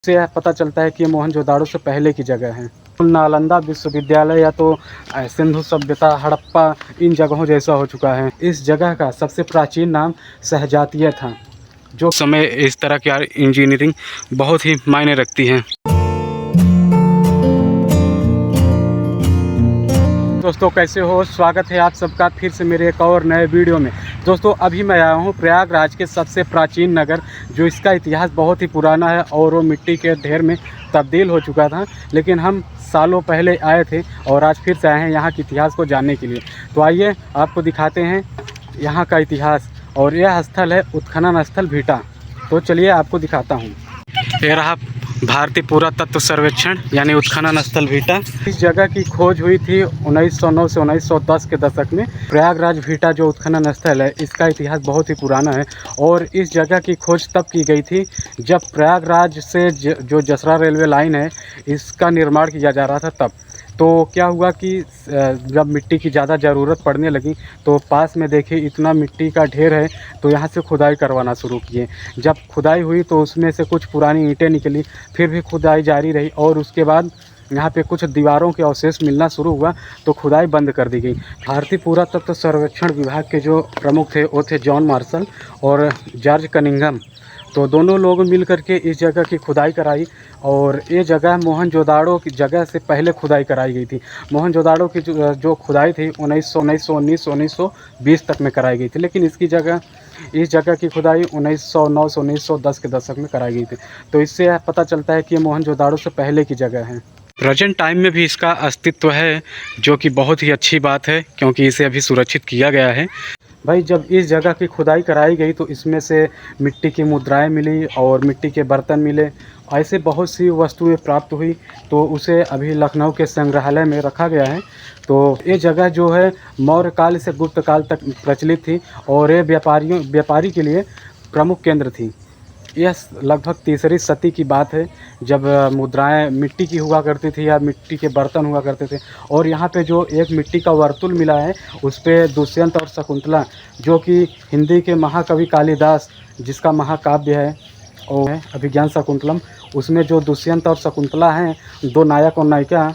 से यह पता चलता है कि ये मोहनजोदाड़ो से पहले की जगह है। नालंदा विश्वविद्यालय या तो सिंधु सभ्यता, हड़प्पा इन जगहों जैसा हो चुका है। इस जगह का सबसे प्राचीन नाम सहजातीय था। जो समय इस तरह की इंजीनियरिंग बहुत ही मायने रखती है। दोस्तों कैसे हो, स्वागत है आप सबका फिर से मेरे एक और नए वीडियो में। दोस्तों अभी मैं आया हूँ प्रयागराज के सबसे प्राचीन नगर, जो इसका इतिहास बहुत ही पुराना है और वो मिट्टी के ढेर में तब्दील हो चुका था, लेकिन हम सालों पहले आए थे और आज फिर से आए हैं यहाँ के इतिहास को जानने के लिए। तो आइए आपको दिखाते हैं यहाँ का इतिहास। और यह स्थल है उत्खनन स्थल भीटा। तो चलिए आपको दिखाता हूँ। ये रहा भारतीय पुरातत्व सर्वेक्षण यानी उत्खनन स्थल भीटा। इस जगह की खोज हुई थी 1909 से 1910 के दशक में। प्रयागराज भीटा जो उत्खनन स्थल है, इसका इतिहास बहुत ही पुराना है और इस जगह की खोज तब की गई थी जब प्रयागराज से जो जसरा रेलवे लाइन है, इसका निर्माण किया जा रहा था तब। तो क्या हुआ कि जब मिट्टी की ज़्यादा ज़रूरत पड़ने लगी तो पास में देखिए इतना मिट्टी का ढेर है, तो यहाँ से खुदाई करवाना शुरू किए। जब खुदाई हुई तो उसमें से कुछ पुरानी ईंटें निकली, फिर भी खुदाई जारी रही और उसके बाद यहाँ पे कुछ दीवारों के अवशेष मिलना शुरू हुआ तो खुदाई बंद कर दी गई। भारतीय पुरातत्व सर्वेक्षण विभाग के जो प्रमुख थे वो थे जॉन मार्शल और जॉर्ज कनिंघम। तो दोनों लोग मिल करके इस जगह की खुदाई कराई और ये जगह मोहनजोदाड़ो की जगह से पहले खुदाई कराई गई थी। मोहनजोदाड़ो की जो खुदाई थी 1919 तक में कराई गई थी, लेकिन इस जगह की खुदाई 1909 से 1910 के दशक में कराई गई थी। तो इससे यह पता चलता है कि ये मोहनजोदाड़ो से पहले की जगह है। प्रेजेंट टाइम में भी इसका अस्तित्व है, जो कि बहुत ही अच्छी बात है क्योंकि इसे अभी सुरक्षित किया गया है। भाई जब इस जगह की खुदाई कराई गई तो इसमें से मिट्टी की मुद्राएं मिली और मिट्टी के बर्तन मिले, ऐसे बहुत सी वस्तुएं प्राप्त हुई। तो उसे अभी लखनऊ के संग्रहालय में रखा गया है। तो ये जगह जो है मौर्य काल से गुप्त काल तक प्रचलित थी और ये व्यापारी के लिए प्रमुख केंद्र थी। यह लगभग तीसरी सदी की बात है, जब मुद्राएं मिट्टी की हुआ करती थी या मिट्टी के बर्तन हुआ करते थे। और यहाँ पे जो एक मिट्टी का वर्तुल मिला है, उस पे दुष्यंत और शकुंतला, जो कि हिंदी के महाकवि कालिदास जिसका महाकाव्य है वो है अभिज्ञान शाकुंतलम, उसमें जो दुष्यंत और शकुंतला हैं, दो नायक और नायिका,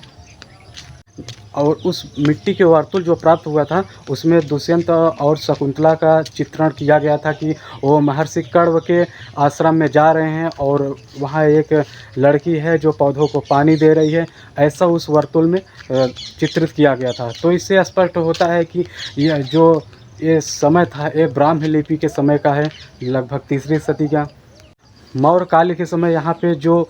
और उस मिट्टी के वर्तुल जो प्राप्त हुआ था उसमें दुष्यंत और शकुंतला का चित्रण किया गया था कि वो महर्षि कण्व के आश्रम में जा रहे हैं और वहाँ एक लड़की है जो पौधों को पानी दे रही है, ऐसा उस वर्तुल में चित्रित किया गया था। तो इससे स्पष्ट होता है कि ये समय था ये ब्राह्मी लिपि के समय का है, लगभग तीसरी सदी का। मौर्य काल के समय यहाँ पे जो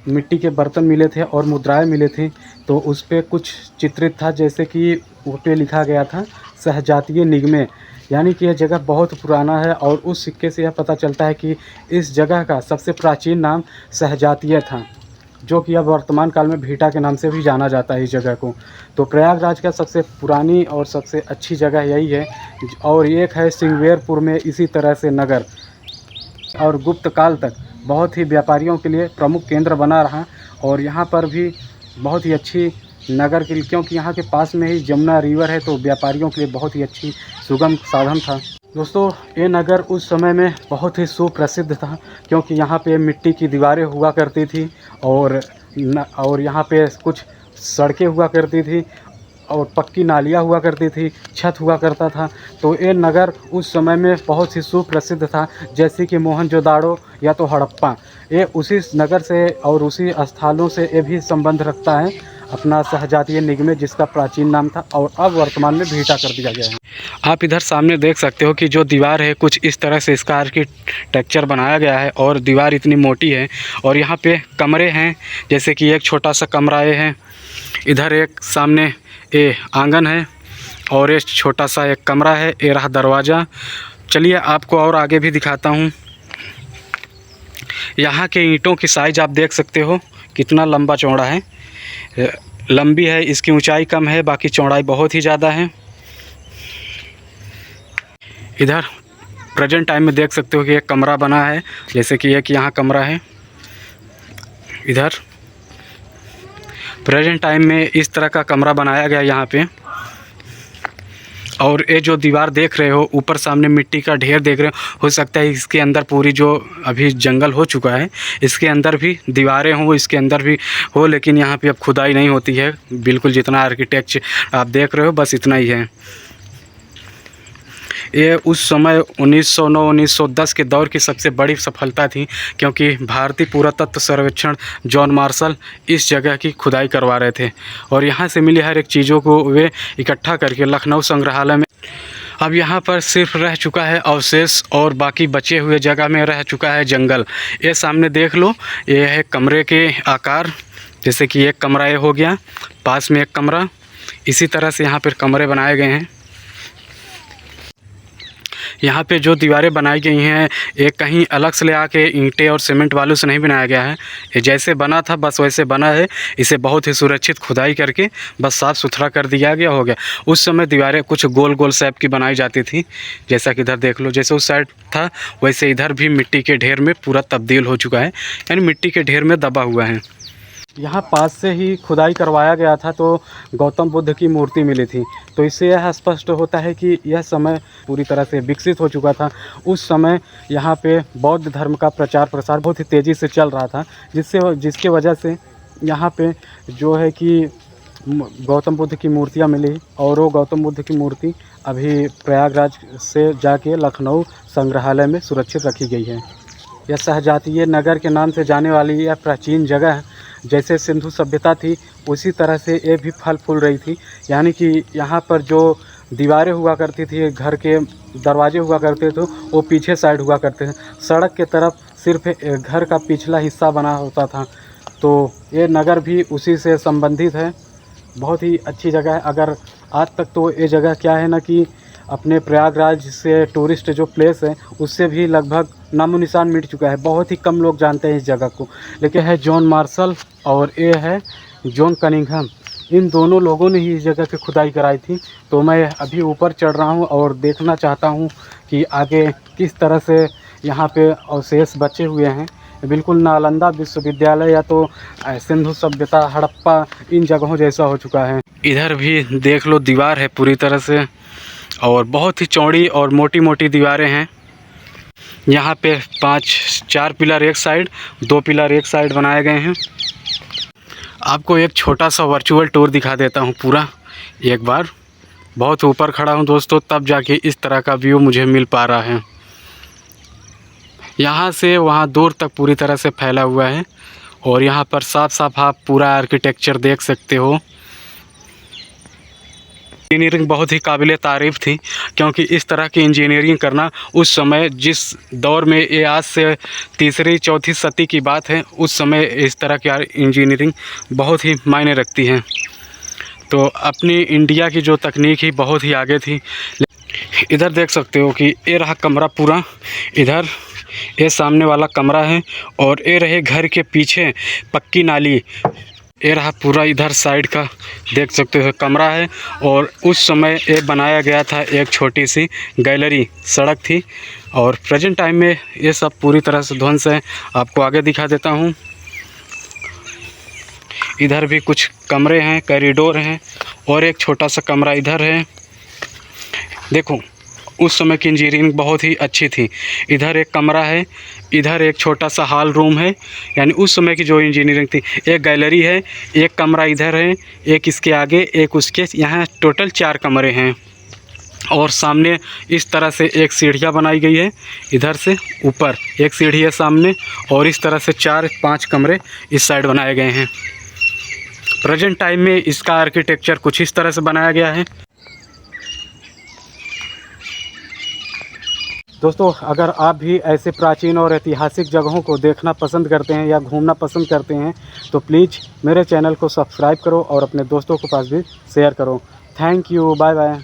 मिट्टी के बर्तन मिले थे और मुद्राएं मिले थे, तो उस पर कुछ चित्रित था, जैसे कि उस पर लिखा गया था सहजातीय निगमे, यानी कि यह जगह बहुत पुराना है। और उस सिक्के से यह पता चलता है कि इस जगह का सबसे प्राचीन नाम सहजातीय था, जो कि अब वर्तमान काल में भीटा के नाम से भी जाना जाता है इस जगह को। तो प्रयागराज का सबसे पुरानी और सबसे अच्छी जगह यही है। और एक है सिंगवेरपुर में इसी तरह से नगर, और गुप्त काल तक बहुत ही व्यापारियों के लिए प्रमुख केंद्र बना रहा। और यहाँ पर भी बहुत ही अच्छी नगर के लिए, क्योंकि यहाँ के पास में ही जमुना रिवर है, तो व्यापारियों के लिए बहुत ही अच्छी सुगम साधन था। दोस्तों ये नगर उस समय में बहुत ही सुप्रसिद्ध था, क्योंकि यहाँ पे मिट्टी की दीवारें हुआ करती थी और यहाँ पे कुछ सड़कें हुआ करती थी और पक्की नालियाँ हुआ करती थी, छत हुआ करता था। तो ये नगर उस समय में बहुत ही सुप्रसिद्ध था, जैसे कि मोहनजोदाड़ो या तो हड़प्पा, ये उसी नगर से और उसी स्थलों से ये भी संबंध रखता है अपना सहजातीय निगमे, जिसका प्राचीन नाम था और अब वर्तमान में भीटा कर दिया गया है। आप इधर सामने देख सकते हो कि जो दीवार है कुछ इस तरह से इसका आर्किटेक्चर बनाया गया है और दीवार इतनी मोटी है। और यहाँ पे कमरे हैं, जैसे कि एक छोटा सा कमरा ये है, इधर एक सामने ये आंगन है और एक छोटा सा एक कमरा है, ये रहा दरवाज़ा। चलिए आपको और आगे भी दिखाता हूँ। यहाँ के ईंटों की साइज़ आप देख सकते हो कितना लंबा चौड़ा है, लंबी है, इसकी ऊंचाई कम है, बाकी चौड़ाई बहुत ही ज़्यादा है। इधर प्रेजेंट टाइम में देख सकते हो कि एक कमरा बना है, जैसे कि एक यहाँ कमरा है। इधर प्रेजेंट टाइम में इस तरह का कमरा बनाया गया यहाँ पे। और ये जो दीवार देख रहे हो ऊपर सामने मिट्टी का ढेर देख रहे हो सकता है इसके अंदर पूरी जो अभी जंगल हो चुका है इसके अंदर भी दीवारें हों, इसके अंदर भी हो, लेकिन यहाँ पे अब खुदाई नहीं होती है। बिल्कुल जितना आर्किटेक्चर आप देख रहे हो बस इतना ही है। ये उस समय 1909-1910 के दौर की सबसे बड़ी सफलता थी, क्योंकि भारतीय पुरातत्व सर्वेक्षण जॉन मार्शल इस जगह की खुदाई करवा रहे थे और यहाँ से मिली हर एक चीज़ों को वे इकट्ठा करके लखनऊ संग्रहालय में अब यहाँ पर सिर्फ रह चुका है अवशेष और बाकी बचे हुए जगह में रह चुका है जंगल। ये सामने देख लो, ये है कमरे के आकार, जैसे कि एक कमरा ये हो गया, पास में एक कमरा, इसी तरह से यहाँ पर कमरे बनाए गए हैं। यहाँ पे जो दीवारें बनाई गई हैं ये कहीं अलग से ले आके ईंटें और सीमेंट वालों से नहीं बनाया गया है, ये जैसे बना था बस वैसे बना है। इसे बहुत ही सुरक्षित खुदाई करके बस साफ़ सुथरा कर दिया गया हो गया। उस समय दीवारें कुछ गोल गोल शेप की बनाई जाती थी, जैसा कि इधर देख लो, जैसे उस साइड था वैसे इधर भी मिट्टी के ढेर में पूरा तब्दील हो चुका है, यानी मिट्टी के ढेर में दबा हुआ है। यहाँ पास से ही खुदाई करवाया गया था तो गौतम बुद्ध की मूर्ति मिली थी, तो इससे यह स्पष्ट होता है कि यह समय पूरी तरह से विकसित हो चुका था। उस समय यहाँ पे बौद्ध धर्म का प्रचार प्रसार बहुत ही तेज़ी से चल रहा था, जिसके वजह से यहाँ पे जो है कि गौतम बुद्ध की मूर्तियाँ मिली और वो गौतम बुद्ध की मूर्ति अभी प्रयागराज से जाके लखनऊ संग्रहालय में सुरक्षित रखी गई है। यह सहजातीय नगर के नाम से जाने वाली यह प्राचीन जगह है, जैसे सिंधु सभ्यता थी उसी तरह से ये भी फल फूल रही थी। यानी कि यहाँ पर जो दीवारें हुआ करती थी, घर के दरवाजे हुआ करते थे, वो पीछे साइड हुआ करते थे, सड़क के तरफ सिर्फ घर का पिछला हिस्सा बना होता था। तो ये नगर भी उसी से संबंधित है। बहुत ही अच्छी जगह है। अगर आज तक तो ये जगह क्या है ना कि अपने प्रयागराज से टूरिस्ट जो प्लेस है उससे भी लगभग नामो निशान मिट चुका है। बहुत ही कम लोग जानते हैं इस जगह को। लेकिन है जॉन मार्शल और ये है जॉन कनिंघम, इन दोनों लोगों ने ही इस जगह की खुदाई कराई थी। तो मैं अभी ऊपर चढ़ रहा हूँ और देखना चाहता हूँ कि आगे किस तरह से यहाँ पे अवशेष बचे हुए हैं। बिल्कुल नालंदा विश्वविद्यालय या तो सिंधु सभ्यता, हड़प्पा, इन जगहों जैसा हो चुका है। इधर भी देख लो, दीवार है पूरी तरह से और बहुत ही चौड़ी और मोटी मोटी दीवारें हैं। यहाँ पे 4 पिलर एक साइड, 2 पिलर एक साइड बनाए गए हैं। आपको एक छोटा सा वर्चुअल टूर दिखा देता हूँ पूरा एक बार। बहुत ऊपर खड़ा हूँ दोस्तों, तब जाके इस तरह का व्यू मुझे मिल पा रहा है। यहाँ से वहाँ दूर तक पूरी तरह से फैला हुआ है और यहाँ पर साफ साफ आप पूरा आर्किटेक्चर देख सकते हो। इंजीनियरिंग बहुत ही काबिल तारीफ़ थी, क्योंकि इस तरह की इंजीनियरिंग करना उस समय, जिस दौर में ये आज से 3री-4थी सदी की बात है, उस समय इस तरह की इंजीनियरिंग बहुत ही मायने रखती है। तो अपनी इंडिया की जो तकनीक ही बहुत ही आगे थी। इधर देख सकते हो कि ये रहा कमरा पूरा, इधर ये सामने वाला कमरा है और ये रहे घर के पीछे पक्की नाली। ये रहा पूरा इधर साइड का देख सकते हो कमरा है और उस समय ये बनाया गया था एक छोटी सी गैलरी, सड़क थी। और प्रेजेंट टाइम में ये सब पूरी तरह से ध्वंस है। आपको आगे दिखा देता हूँ। इधर भी कुछ कमरे हैं, कॉरिडोर हैं और एक छोटा सा कमरा इधर है। देखो, उस समय की इंजीनियरिंग बहुत ही अच्छी थी। इधर एक कमरा है, इधर एक छोटा सा हॉल रूम है, यानी उस समय की जो इंजीनियरिंग थी। एक गैलरी है, एक कमरा इधर है, एक इसके आगे, एक उसके, यहाँ टोटल 4 कमरे हैं। और सामने इस तरह से एक सीढ़ियाँ बनाई गई है, इधर से ऊपर एक सीढ़ी है सामने, और इस तरह से 4-5 कमरे इस साइड बनाए गए हैं। प्रेजेंट टाइम में इसका आर्किटेक्चर कुछ इस तरह से बनाया गया है। दोस्तों, अगर आप भी ऐसे प्राचीन और ऐतिहासिक जगहों को देखना पसंद करते हैं या घूमना पसंद करते हैं तो प्लीज़ मेरे चैनल को सब्सक्राइब करो और अपने दोस्तों के पास भी शेयर करो। Thank you, bye bye.